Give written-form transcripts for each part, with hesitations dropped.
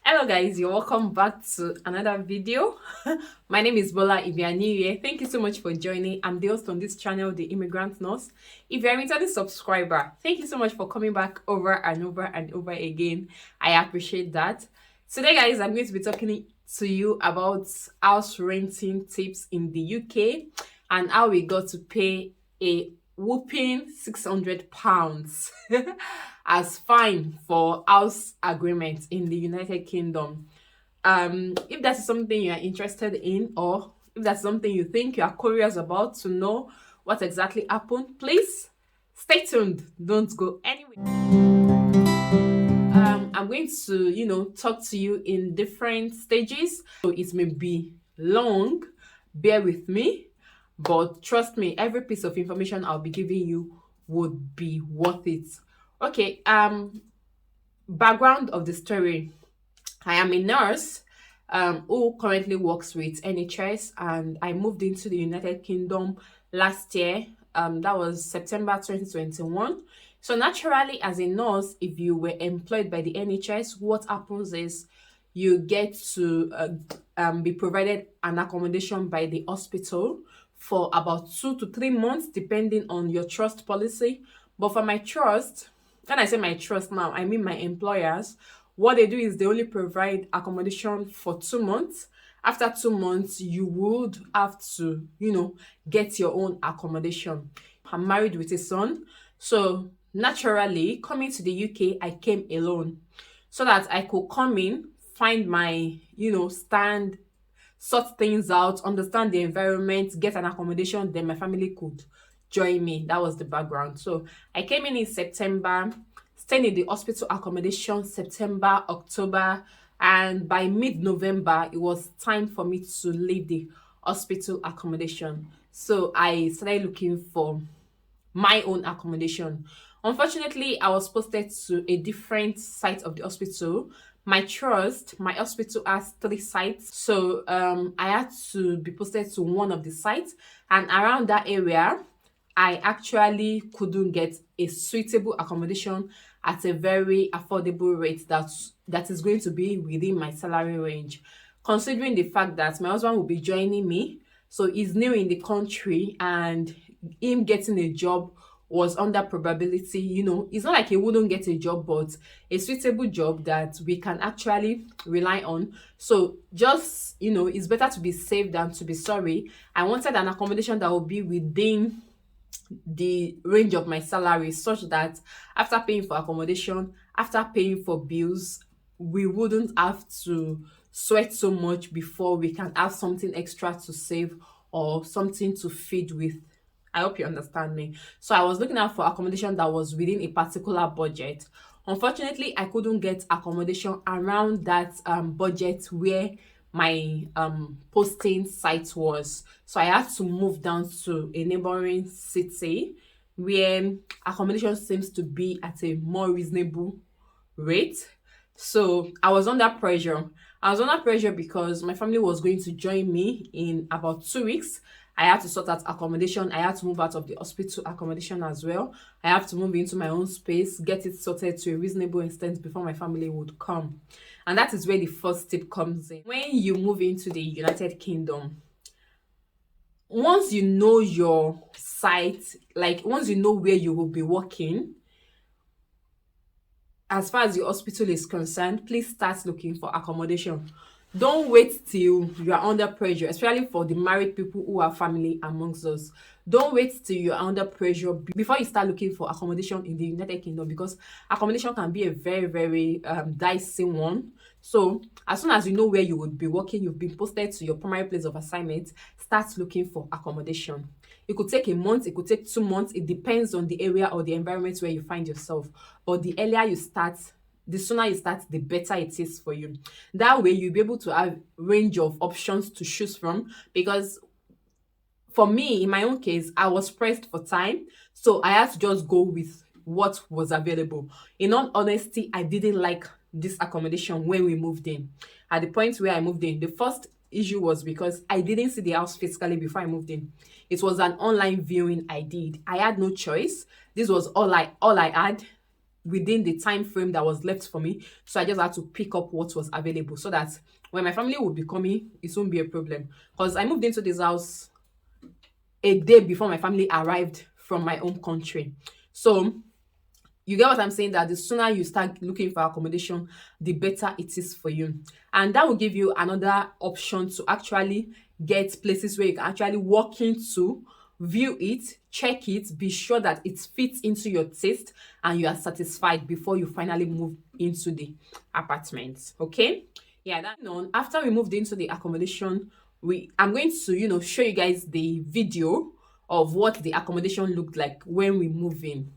Hello guys, you're welcome back to another video. My name is Bola. If you are new here, thank you so much for joining. I'm the host on this channel, The Immigrant Nurse. If you're a returning subscriber, thank you so much for coming back over and over and over again. I appreciate that. Today guys, I'm going to be talking to you about house renting tips in the UK and how we got to pay a whooping £600 as fine for house agreement in the United Kingdom. If that's something you are interested in, or if that's something you think you are curious about to know what exactly happened, please stay tuned. Don't go anywhere. I'm going to, talk to you in different stages. So it may be long, bear with me, but trust me, every piece of information I'll be giving you would be worth it. Okay, background of the story. I am a nurse who currently works with NHS, and I moved into the United Kingdom last year. That was September 2021. So naturally, as a nurse, if you were employed by the NHS, what happens is you get to be provided an accommodation by the hospital for about 2 to 3 months, depending on your trust policy. But for my trust, when I say my trust now, I mean my employers. What they do is they only provide accommodation for 2 months. After 2 months, you would have to, get your own accommodation. I'm married with a son. So naturally, coming to the UK, I came alone so that I could come in, find my, stand, sort things out, understand the environment, get an accommodation, then my family could join me. That was the background. So I came in September, staying in the hospital accommodation September, October, and by mid-November, it was time for me to leave the hospital accommodation. So I started looking for my own accommodation. Unfortunately, I was posted to a different site of the hospital. My hospital has 3 sites. So I had to be posted to one of the sites. And around that area, I actually couldn't get a suitable accommodation at a very affordable rate that is going to be within my salary range. Considering the fact that my husband will be joining me, so he's new in the country, and him getting a job was under probability. It's not like he wouldn't get a job, but a suitable job that we can actually rely on. So just, it's better to be safe than to be sorry. I wanted an accommodation that will be within the range of my salary, such that after paying for accommodation, after paying for bills, we wouldn't have to sweat so much before we can have something extra to save or something to feed with. I hope you understand me. So I was looking out for accommodation that was within a particular budget. Unfortunately, I couldn't get accommodation around that budget where my posting site was. So I had to move down to a neighboring city where accommodation seems to be at a more reasonable rate. So I was under pressure. I was under pressure because my family was going to join me in about 2 weeks. I had to sort out accommodation. I had to move out of the hospital accommodation as well. I have to move into my own space, get it sorted to a reasonable extent before my family would come. And that is where the first tip comes in. When you move into the United Kingdom, once you know your site, like once you know where you will be working, as far as your hospital is concerned, please start looking for accommodation. Don't wait till you are under pressure, especially for the married people who are family amongst us. Don't wait till you are under pressure before you start looking for accommodation in the United Kingdom, because accommodation can be a very, very dicey one. So as soon as you know where you would be working, you've been posted to your primary place of assignment, start looking for accommodation. It could take a month, it could take 2 months. It depends on the area or the environment where you find yourself. But the earlier you start, the sooner you start, the better it is for you. That way, you'll be able to have range of options to choose from. Because for me, in my own case, I was pressed for time. So I had to just go with what was available. In all honesty, I didn't like this accommodation when we moved in. At the point where I moved in, the first issue was because I didn't see the house physically before I moved in. It was an online viewing I did. I had no choice. This was all I had. within the time frame that was left for me. So I just had to pick up what was available so that when my family would be coming, it won't be a problem. Because I moved into this house a day before my family arrived from my home country. So you get what I'm saying? That the sooner you start looking for accommodation, the better it is for you. And that will give you another option to actually get places where you can actually walk into, view it, check it, be sure that it fits into your taste and you are satisfied before you finally move into the apartment. Okay? Yeah, that on. After we moved into the accommodation, I'm going to, show you guys the video of what the accommodation looked like when we move in.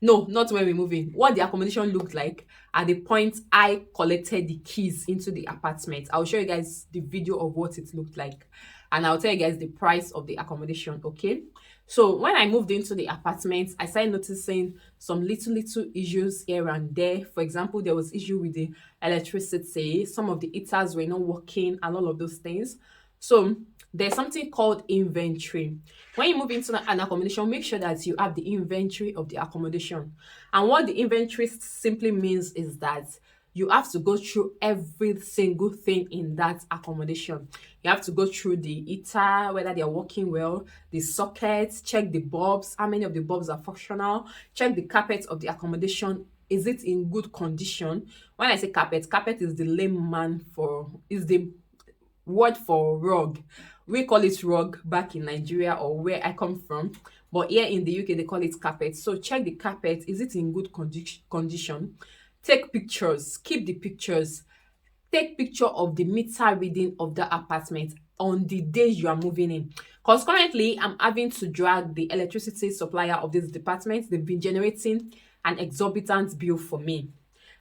No, not when we move in. What the accommodation looked like at the point I collected the keys into the apartment. I'll show you guys the video of what it looked like. And I'll tell you guys the price of the accommodation, okay? So when I moved into the apartment, I started noticing some little issues here and there. For example, there was issue with the electricity. Some of the heaters were not working and all of those things. So there's something called inventory. When you move into an accommodation, make sure that you have the inventory of the accommodation. And what the inventory simply means is that you have to go through every single thing in that accommodation. You have to go through the heater, whether they are working well, the sockets, check the bulbs, how many of the bulbs are functional, check the carpet of the accommodation. Is it in good condition? When I say carpet is the is the word for rug. We call it rug back in Nigeria or where I come from, but here in the UK they call it carpet. So check the carpet, is it in good condition? Take pictures, keep the pictures. Take picture of the meter reading of the apartment on the day you are moving in, because currently I'm having to drag the electricity supplier of this department. They've been generating an exorbitant bill for me.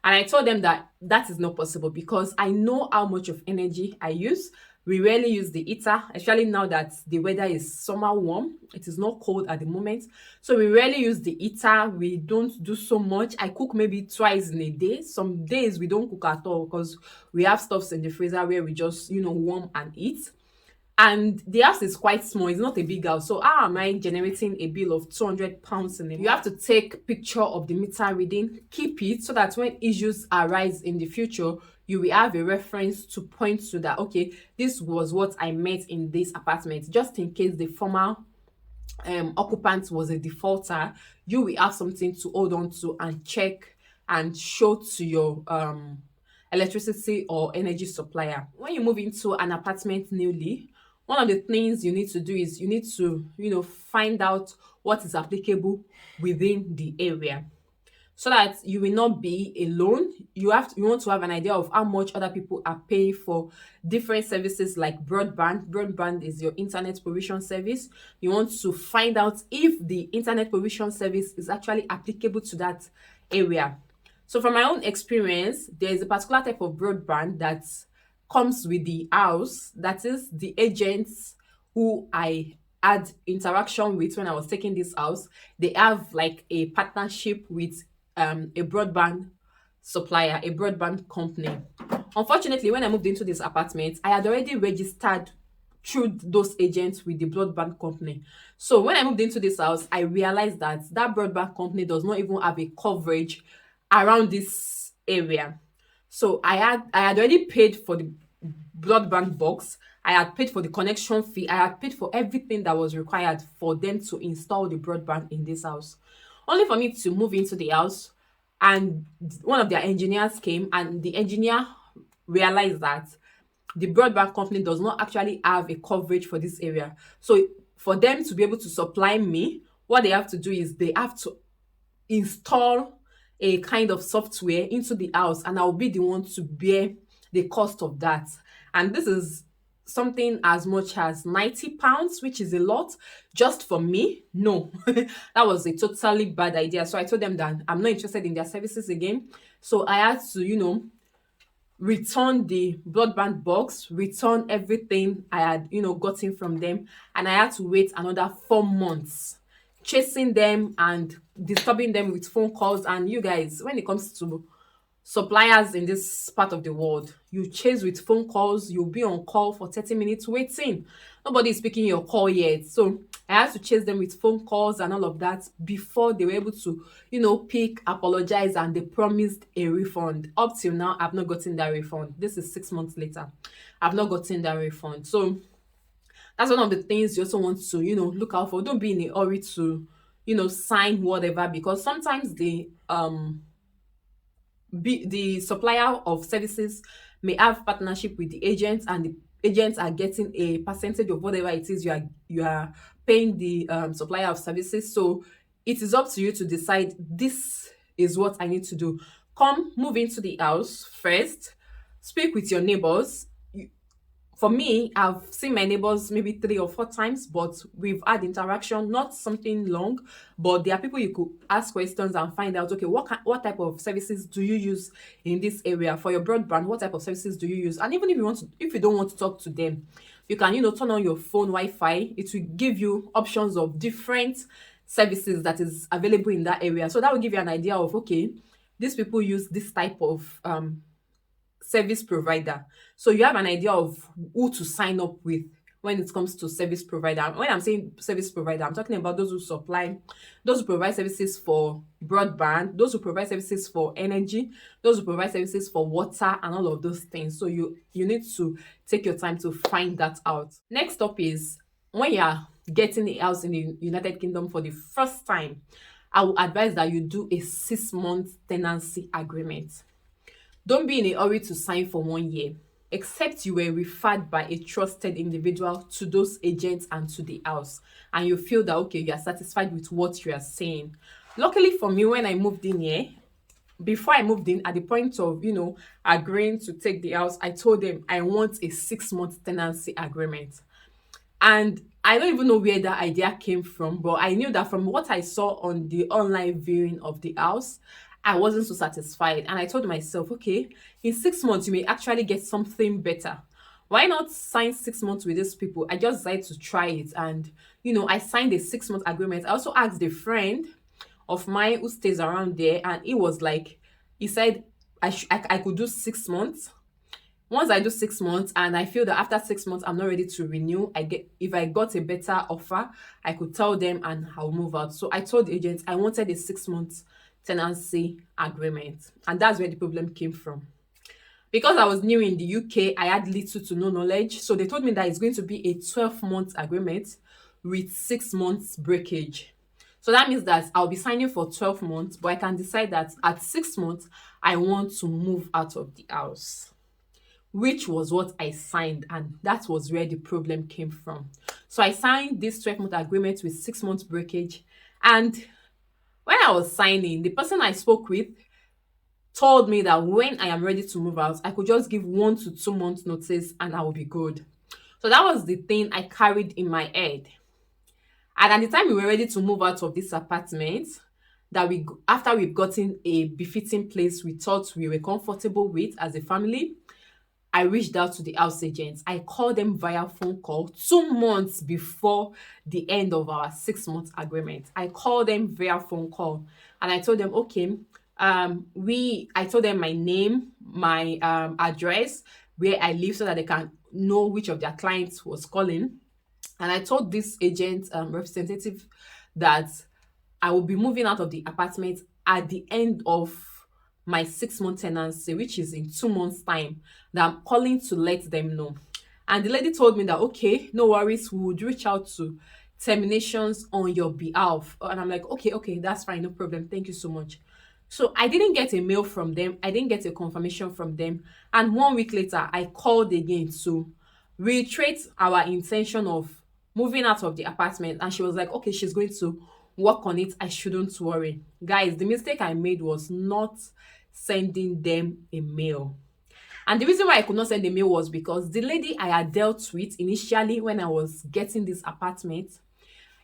And I told them that that is not possible because I know how much of energy I use. We rarely use the heater, especially now that the weather is summer warm. It is not cold at the moment. So we rarely use the heater. We don't do so much. I cook maybe twice in a day. Some days we don't cook at all because we have stuffs in the freezer where we just, warm and eat. And the house is quite small. It's not a big house. So how am I generating a bill of £200 in a month? You have to take picture of the meter reading, keep it so that when issues arise in the future, you will have a reference to point to that, okay, this was what I met in this apartment. Just in case the former occupant was a defaulter, you will have something to hold on to and check and show to your electricity or energy supplier. When you move into an apartment newly, one of the things you need to do is you need to, find out what is applicable within the area so that you will not be alone. You want to have an idea of how much other people are paying for different services like broadband. Broadband is your internet provision service. You want to find out if the internet provision service is actually applicable to that area. So from my own experience, there is a particular type of broadband that comes with the house. That is the agents who I had interaction with when I was taking this house. They have like a partnership with a broadband supplier, a broadband company. Unfortunately, when I moved into this apartment, I had already registered through those agents with the broadband company. So when I moved into this house, I realized that that broadband company does not even have a coverage around this area. So I had already paid for the broadband box. I had paid for the connection fee. I had paid for everything that was required for them to install the broadband in this house. Only for me to move into the house, and one of their engineers came, and the engineer realized that the broadband company does not actually have a coverage for this area. So for them to be able to supply me, what they have to do is they have to install a kind of software into the house, and I'll be the one to bear the cost of that. And this is something as much as £90, which is a lot just for me. No, that was a totally bad idea. So I told them that I'm not interested in their services again. So I had to, return the broadband box, return everything I had, gotten from them, and I had to wait another 4 months chasing them and disturbing them with phone calls. And you guys, when it comes to suppliers in this part of the world. You chase with phone calls, you'll be on call for 30 minutes waiting. Nobody is picking your call yet. So I had to chase them with phone calls and all of that before they were able to, pick, apologize, and they promised a refund. Up till now, I've not gotten that refund. This is 6 months later. I've not gotten that refund. So that's one of the things you also want to, look out for. Don't be in a hurry to, sign whatever, because sometimes the supplier of services may have partnership with the agents, and the agents are getting a percentage of whatever it is you are paying the supplier of services. So it is up to you to decide, this is what I need to do. Come, move into the house first, speak with your neighbors. For me, I've seen my neighbors maybe 3 or 4 times, but we've had interaction, not something long, but there are people you could ask questions and find out, okay, what type of services do you use in this area for your broadband? What type of services do you use? And even if you don't want to talk to them, you can, turn on your phone Wi-Fi. It will give you options of different services that is available in that area. So that will give you an idea of, okay, these people use this type of service provider. So you have an idea of who to sign up with when it comes to service provider. When I'm saying service provider, I'm talking about those who provide services for broadband, those who provide services for energy, those who provide services for water, and all of those things. So you need to take your time to find that out. Next up is, when you are getting a house in the United Kingdom for the first time, I would advise that you do a 6-month tenancy agreement. Don't be in a hurry to sign for 1 year, except you were referred by a trusted individual to those agents and to the house, and you feel that, okay, you are satisfied with what you are saying. Luckily for me, when I moved in here, before I moved in, at the point of, agreeing to take the house, I told them I want a 6-month tenancy agreement. And I don't even know where that idea came from, but I knew that from what I saw on the online viewing of the house, I wasn't so satisfied. And I told myself, okay, in 6 months, you may actually get something better. Why not sign 6 months with these people? I just decided to try it. And, I signed a 6-month agreement. I also asked a friend of mine who stays around there, and he said I could do 6 months. Once I do 6 months and I feel that after 6 months I'm not ready to renew, if I got a better offer, I could tell them and I'll move out. So I told the agent I wanted a 6 months tenancy agreement, and that's where the problem came from. Because I was new in the UK, I had little to no knowledge. So they told me that it's going to be a 12-month agreement with 6 months breakage. So that means that I'll be signing for 12 months, but I can decide that at 6 months, I want to move out of the house, which was what I signed, and that was where the problem came from. So I signed this 12-month agreement with 6 months breakage, and when I was signing, the person I spoke with told me that when I am ready to move out, I could just give 1 to 2 months notice and I will be good. So that was the thing I carried in my head. And at the time we were ready to move out of this apartment, after we've gotten a befitting place we thought we were comfortable with as a family, I reached out to the house agents. I called them via phone call 2 months before the end of our 6-month agreement. I called them via phone call and I told them, okay, I told them my name, my address, where I live, so that they can know which of their clients was calling. And I told this agent representative that I will be moving out of the apartment at the end of my 6-month tenancy, which is in 2 months' time, that I'm calling to let them know. And the lady told me that, okay, no worries, we would reach out to terminations on your behalf. And I'm like, okay, that's fine, no problem. Thank you so much. So I didn't get a mail from them. I didn't get a confirmation from them. And 1 week later, I called again to reiterate our intention of moving out of the apartment. And she was like, okay, she's going to work on it. I shouldn't worry. Guys, the mistake I made was not sending them a mail. And the reason why I could not send a mail was because the lady I had dealt with initially when I was getting this apartment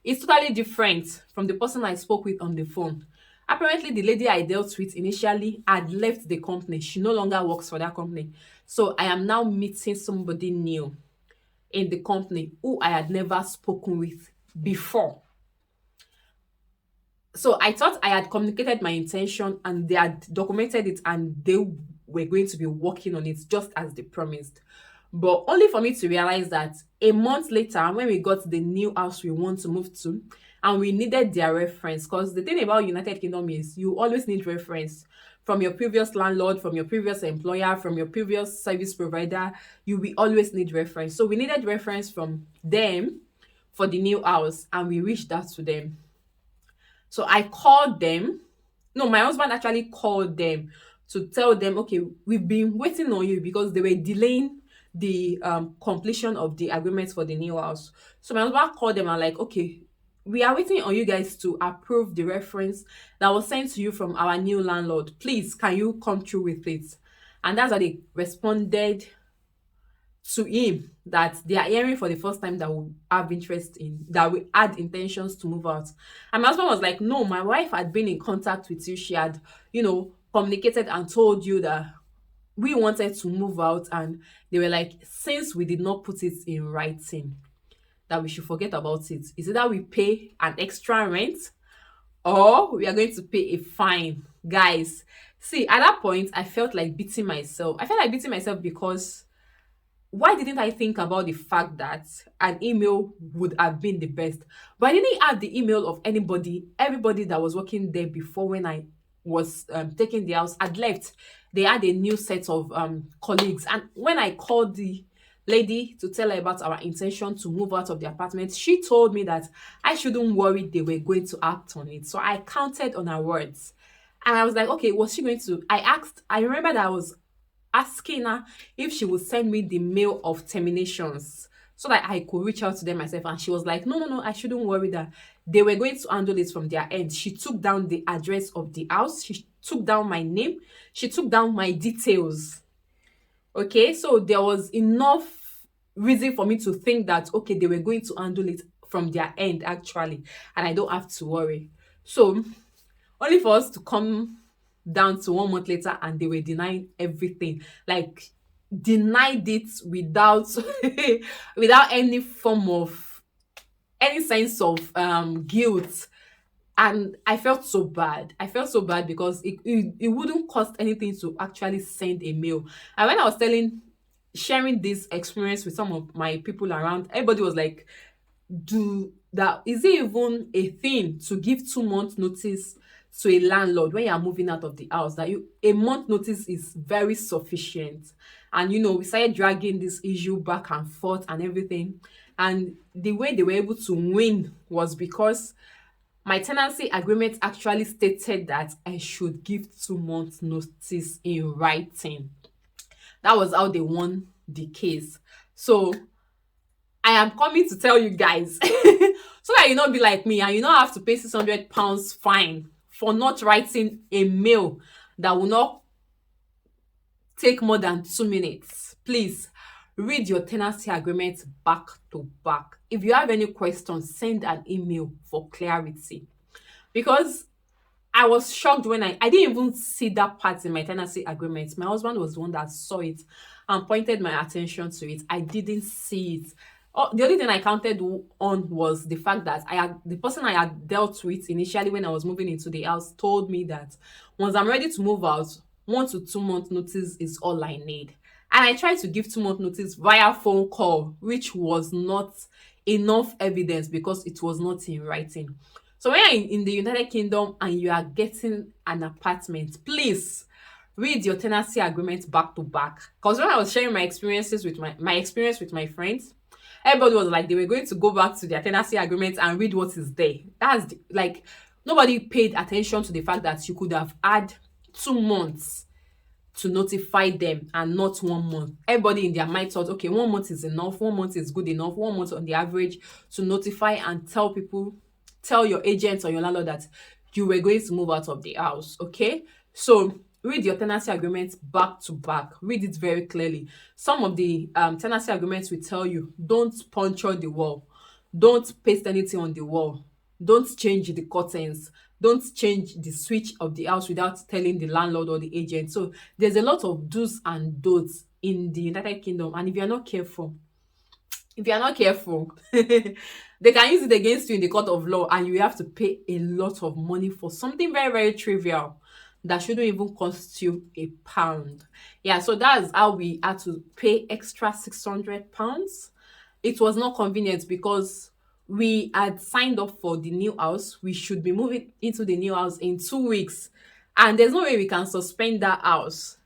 is totally different from the person I spoke with on the phone. Apparently, the lady I dealt with initially had left the company. She no longer works for that company. So I am now meeting somebody new in the company who I had never spoken with before. So I thought I had communicated my intention and they had documented it and they were going to be working on it just as they promised. But only for me to realize that a month later, when we got the new house we want to move to, and we needed their reference, because the thing about United Kingdom is you always need reference from your previous landlord, from your previous employer, from your previous service provider. You will always need reference. So we needed reference from them for the new house, and we reached out to them. So I called them. No, my husband actually called them to tell them, okay, we've been waiting on you because they were delaying the completion of the agreement for the new house. So my husband called them and like, okay, we are waiting on you guys to approve the reference that was sent to you from our new landlord. Please, can you come through with it? And that's how they responded to him, that they are hearing for the first time that we have interest in, that we had intentions to move out. And my husband was like, no, my wife had been in contact with you. She had, communicated and told you that we wanted to move out. And they were like, since we did not put it in writing, that we should forget about it. Is it that we pay an extra rent or we are going to pay a fine? Guys, see, at that point, I felt like beating myself. I felt like beating myself because why didn't I think about the fact that an email would have been the best? But I didn't have the email of everybody that was working there before when I was taking the house had left. They had a new set of colleagues. And when I called the lady to tell her about our intention to move out of the apartment, she told me that I shouldn't worry, they were going to act on it. So I counted on her words. And I was like, okay, was she going to? I remember that I was asking her if she would send me the mail of terminations so that I could reach out to them myself. And she was like, no, no, no, I shouldn't worry, that they were going to handle it from their end. She took down the address of the house. She took down my name. She took down my details. Okay, so there was enough reason for me to think that, okay, they were going to handle it from their end, actually, and I don't have to worry. So only for us to come down to 1 month later and they were denying everything, like denied it without without any form of any sense of guilt. And I felt so bad. I felt so bad because it wouldn't cost anything to actually send a mail. And when I was sharing this experience with some of my people around, everybody was like, do that, is it even a thing to give 2 months notice to a landlord when you are moving out of the house? That you a month notice is very sufficient. And we started dragging this issue back and forth and everything. And the way they were able to win was because my tenancy agreement actually stated that I should give 2 months notice in writing. That was how they won the case. So I am coming to tell you guys so that you not be like me and you not have to pay £600 fine for not writing a mail that will not take more than 2 minutes. Please read your tenancy agreement back to back. If you have any questions, send an email for clarity. Because I was shocked when I didn't even see that part in my tenancy agreement. My husband was the one that saw it and pointed my attention to it. I didn't see it. Oh, the only thing I counted on was the fact that the person I had dealt with initially when I was moving into the house told me that once I'm ready to move out, 1 to 2 month notice is all I need. And I tried to give 2 month notice via phone call, which was not enough evidence because it was not in writing. So when you're in the United Kingdom and you are getting an apartment, please read your tenancy agreement back to back. Because when I was sharing my experiences with my experience with my friends, everybody was like they were going to go back to their tenancy agreement and read what is there. Like nobody paid attention to the fact that you could have had 2 months to notify them and not 1 month. Everybody in their mind thought, okay, 1 month is enough, 1 month is good enough, 1 month on the average to notify and tell your agent or your landlord that you were going to move out of the house. Okay, so read your tenancy agreement back to back. Read it very clearly. Some of the tenancy agreements will tell you don't puncture the wall, don't paste anything on the wall, don't change the curtains, don't change the switch of the house without telling the landlord or the agent. So there's a lot of do's and don'ts in the United Kingdom, and if you're not careful, If you are not careful, they can use it against you in the court of law, and you have to pay a lot of money for something very, very trivial that shouldn't even cost you a pound. Yeah, so that's how we had to pay extra £600. It was not convenient because we had signed up for the new house. We should be moving into the new house in 2 weeks, and there's no way we can suspend that house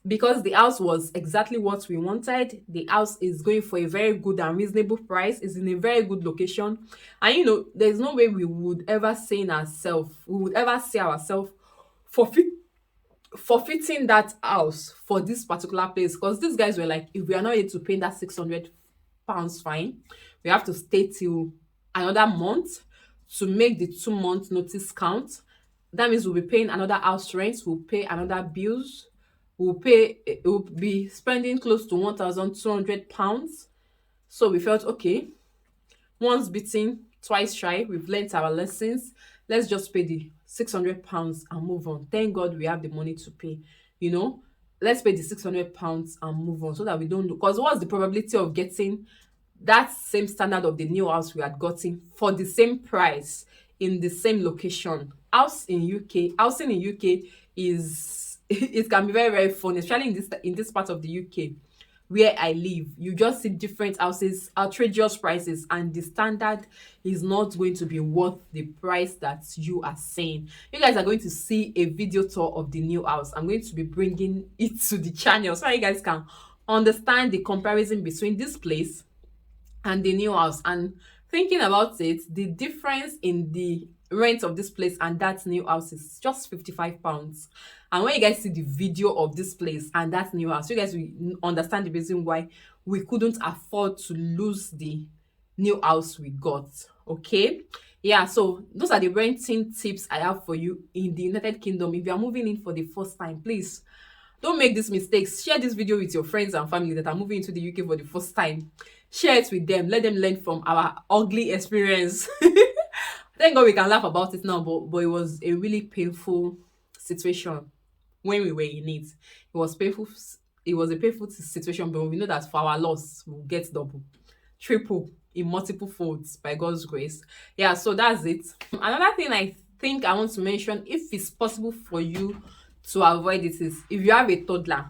because the house was exactly what we wanted. The house is going for a very good and reasonable price. It's in a very good location. And there's no way we would ever say ourselves forfeit forfeiting that house for this particular place, because these guys were like, if we are not able to pay that £600 fine, we have to stay till another month to make the 2 month notice count. That means we'll be paying another house rent, we'll pay another bills, we'll be spending close to £1,200. So we felt okay, once beaten, twice shy. We've learnt our lessons. Let's just pay the £600 and move on. Thank God we have the money to pay. You know, let's pay the £600 and move on so that we don't. Because what's the probability of getting that same standard of the new house we had gotten for the same price in the same location? Housing in UK is it can be very, very fun, especially in this part of the UK where I live. You just see different houses, outrageous prices, and the standard is not going to be worth the price that you are saying. You guys are going to see a video tour of the new house. I'm going to be bringing it to the channel so you guys can understand the comparison between this place and the new house. And thinking about it, the difference in the rent of this place and that new house is just £55. And when you guys see the video of this place and that new house, you guys will understand the reason why we couldn't afford to lose the new house we got. Okay, yeah, so those are the renting tips I have for you in the United Kingdom. If you are moving in for the first time, please don't make these mistakes. Share this video with your friends and family that are moving into the UK for the first time. Share it with them. Let them learn from our ugly experience. Thank God we can laugh about it now, but it was a really painful situation when we were in it. It was painful. It was a painful situation, but we know that for our loss, we'll get double, triple, in multiple folds by God's grace. Yeah, so that's it. Another thing I think I want to mention, if it's possible for you to avoid it, is if you have a toddler,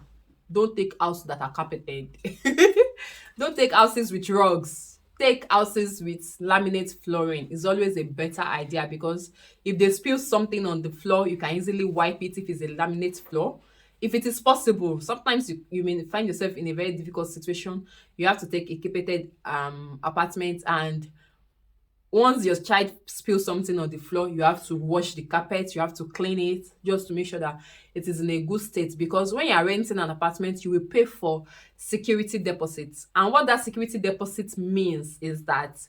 don't take houses that are carpeted. Don't take houses with rugs. Take houses with laminate flooring. It's always a better idea, because if they spill something on the floor, you can easily wipe it if it's a laminate floor. If it is possible, sometimes you may find yourself in a very difficult situation. You have to take a carpeted apartment, and once your child spills something on the floor, you have to wash the carpet, you have to clean it just to make sure that it is in a good state. Because when you are renting an apartment, you will pay for security deposits. And what that security deposit means is that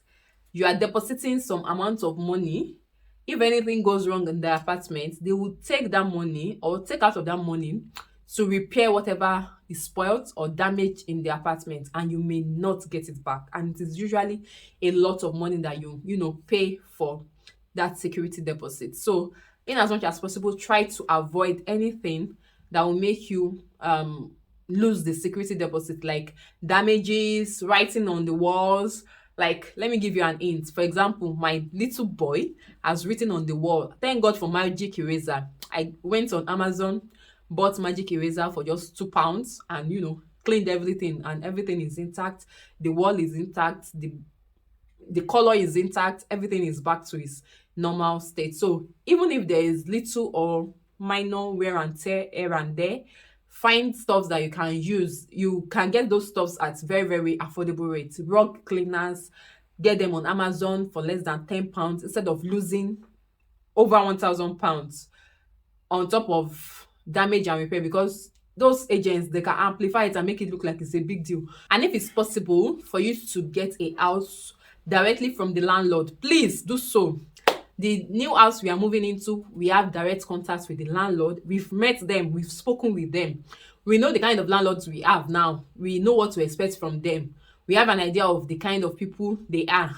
you are depositing some amount of money. If anything goes wrong in the apartment, they will take that money or take out of that money to repair whatever is spoiled or damaged in the apartment, and you may not get it back. And it is usually a lot of money that you pay for that security deposit. So in as much as possible, try to avoid anything that will make you lose the security deposit, like damages, writing on the walls. Like, let me give you an hint. For example, my little boy has written on the wall, "Thank God for magic eraser." I went on Amazon, bought magic eraser for just £2, and cleaned everything, and everything is intact. The wall is intact, the color is intact, everything is back to its normal state. So even if there is little or minor wear and tear here and there, find stuffs that you can use. You can get those stuffs at very, very affordable rates. Rug cleaners, get them on Amazon for less than £10 instead of losing over £1,000 on top of damage and repair, because those agents, they can amplify it and make it look like it's a big deal. And if it's possible for you to get a house directly from the landlord, please do so. The new house we are moving into, we have direct contact with the landlord. We've met them, we've spoken with them. We know the kind of landlords we have now. We know what to expect from them. We have an idea of the kind of people they are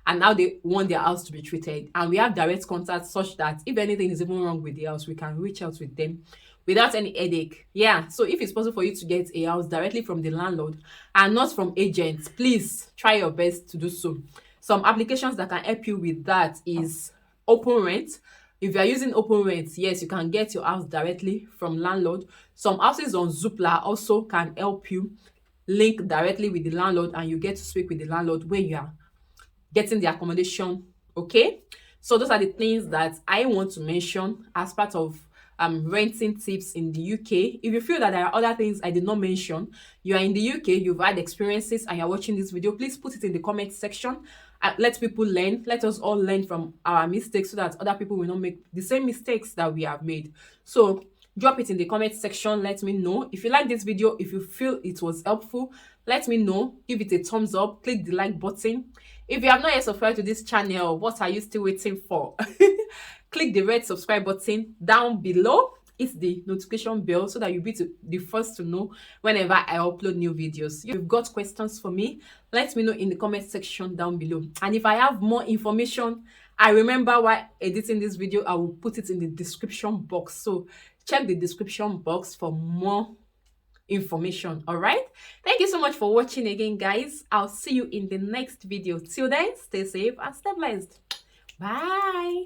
and how they want their house to be treated. And we have direct contact such that if anything is even wrong with the house, we can reach out with them. without any headache. Yeah, so if it's possible for you to get a house directly from the landlord and not from agents, please try your best to do so. Some applications that can help you with that is open rent. If you are using open rent, yes, you can get your house directly from landlord. Some houses on Zoopla also can help you link directly with the landlord, and you get to speak with the landlord when you are getting the accommodation. Okay, so those are the things that I want to mention as part of renting tips in the UK. If you feel that there are other things I did not mention, you are in the UK, you've had experiences, and you're watching this video, please put it in the comment section and let people learn. Let us all learn from our mistakes so that other people will not make the same mistakes that we have made. So drop it in the comment section. Let me know if you like this video. If you feel it was helpful, let me know. Give it a thumbs up, click the like button. If you have not yet subscribed to this channel, what are you still waiting for? Click the red subscribe button down below. Hit the notification bell so that you'll be the first to know whenever I upload new videos. If you've got questions for me, let me know in the comment section down below. And if I have more information, I remember while editing this video, I will put it in the description box. So check the description box for more information. All right, thank you so much for watching again, guys. I'll see you in the next video. Till then, stay safe and stay blessed. Bye.